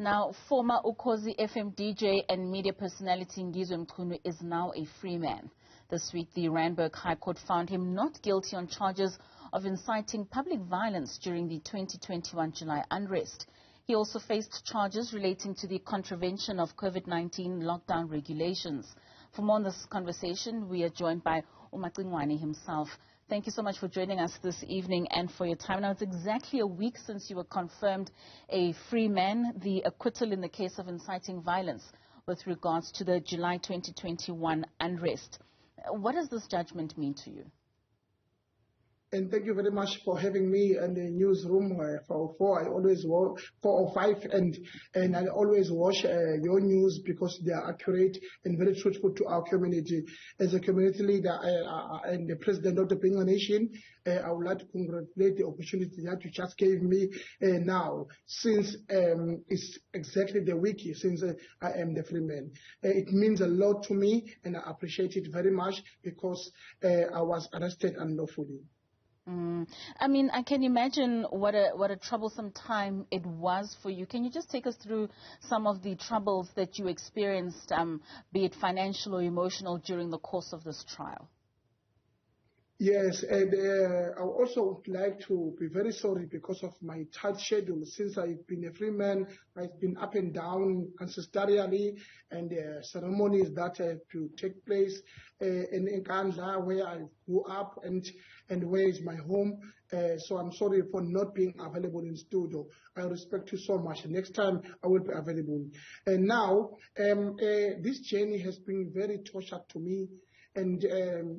Now, former Ukhozi FM DJ and media personality Ngizwe Mchunu is now a free man. This week, the Randburg High Court found him not guilty on charges of inciting public violence during the 2021 July unrest. He also faced charges relating to the contravention of COVID-19 lockdown regulations. For more on this conversation, we are joined by uMacingwane himself. Thank you so much for joining us this evening and for your time. Now, it's exactly a week since you were confirmed a free man, the acquittal in the case of inciting violence with regards to the July 2021 unrest. What does this judgment mean to you? And thank you very much for having me in the newsroom for 4. I always watch 4 or 5, and I always watch your news because they are accurate and very truthful to our community. As a community leader and the president of the Benga Nation, I would like to congratulate the opportunity that you just gave me now, since it's exactly the week since I am the free man. It means a lot to me, and I appreciate it very much because I was arrested unlawfully. I mean, I can imagine what a troublesome time it was for you. Can you just take us through some of the troubles that you experienced, be it financial or emotional, during the course of this trial? Yes, and I also would like to be very sorry because of my tight schedule. Since I've been a free man, I've been up and down ancestrally, and ceremonies that have to take place in Nkandla, where I grew up, and where is my home. So I'm sorry for not being available in studio. I respect you so much. Next time I will be available. And now, this journey has been very torture to me. And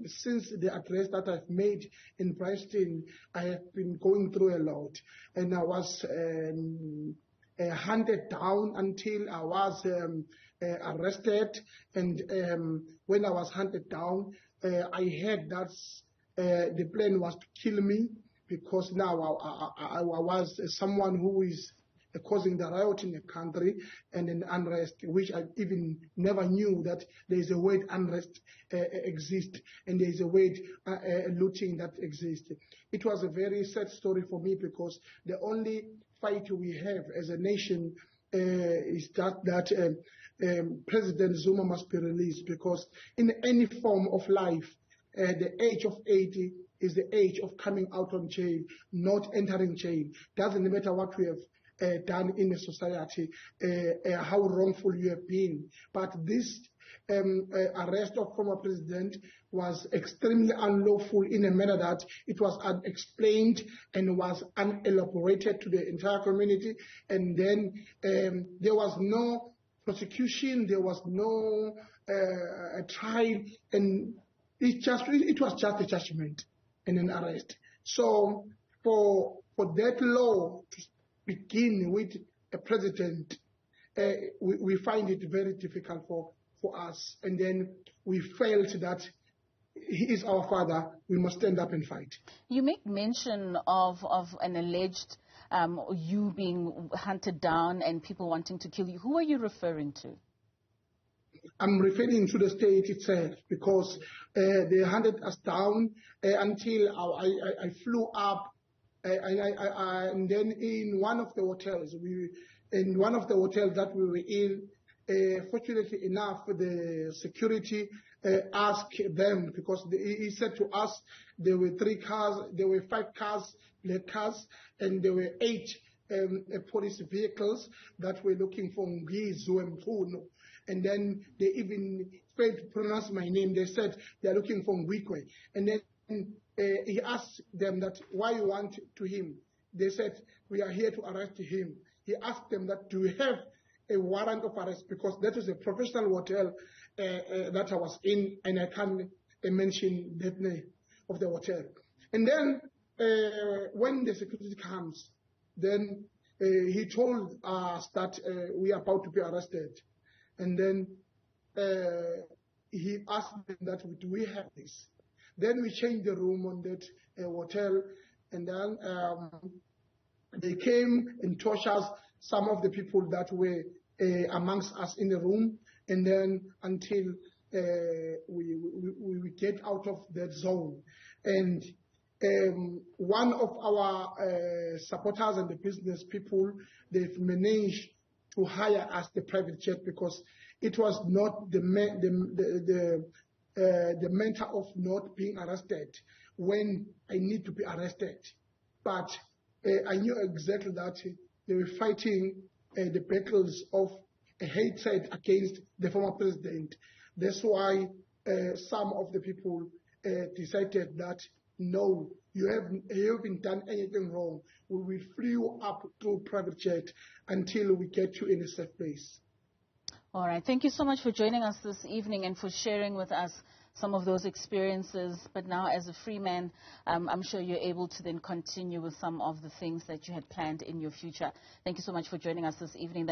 since the address that I've made in Preston, I have been going through a lot. And I was hunted down until I was arrested. And when I was hunted down, I heard that the plan was to kill me, because now I was someone who is causing the riot in the country and an unrest, which I even never knew that there is a word unrest exists, and there is a word looting that exists. It was a very sad story for me, because the only fight we have as a nation is that President Zuma must be released, because in any form of life, the age of 80 is the age of coming out of jail, not entering jail. Doesn't matter what we have done in a society, how wrongful you have been. But this arrest of former president was extremely unlawful in a manner that it was unexplained and was unelaborated to the entire community. And then there was no prosecution, there was no trial, and it was just a judgment and an arrest. So for that law to begin with a president, we find it very difficult for us. And then we felt that he is our father, we must stand up and fight. You make mention of an alleged you being hunted down and people wanting to kill you. Who are you referring to? I'm referring to the state itself, because they hunted us down until I flew up, and then in one of the hotels, that we were in, fortunately enough, the security asked them, because he said to us there were 3 cars, there were 5 cars, black cars, and there were 8 police vehicles that were looking for Ngizwe Mchunu. And then they even failed to pronounce my name. They said they are looking for Ngizwe. And then he asked them that why you want to him. They said, we are here to arrest him. He asked them that, do we have a warrant of arrest? Because that is a professional hotel that I was in, and I can't mention the name of the hotel. And then when the security comes, then he told us that we are about to be arrested. And then he asked them that, do we have this? Then we changed the room on that hotel, and then they came and tortured some of the people that were amongst us in the room, and then until we get out of that zone. And one of our supporters and the business people, they've managed to hire us the private jet because it was not the matter of not being arrested when I need to be arrested. But I knew exactly that they were fighting the battles of hatred against the former president. That's why some of the people decided that, no, you haven't done anything wrong. We will free you up through private jet until we get you in a safe place. All right. Thank you so much for joining us this evening and for sharing with us some of those experiences. But now as a free man, I'm sure you're able to then continue with some of the things that you had planned in your future. Thank you so much for joining us this evening.